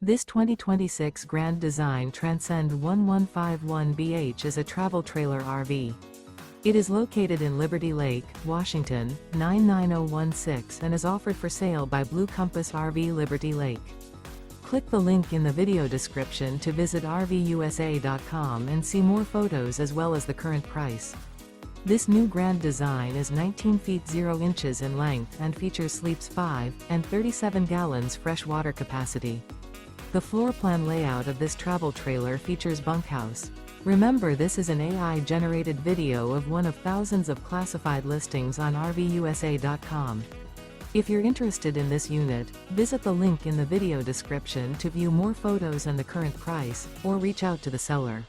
This 2026 Grand Design Transcend 1151BH is a travel trailer RV. It is located in Liberty Lake, Washington, 99016 and is offered for sale by Blue Compass RV Liberty Lake. Click the link in the video description to visit RVUSA.com and see more photos as well as the current price. This new Grand Design is 19 feet 0 inches in length and features sleeps 5 and 37 gallons fresh water capacity. The floor plan layout of this travel trailer features bunkhouse. Remember, this is an AI-generated video of one of thousands of classified listings on RVUSA.com. If you're interested in this unit, visit the link in the video description to view more photos and the current price, or reach out to the seller.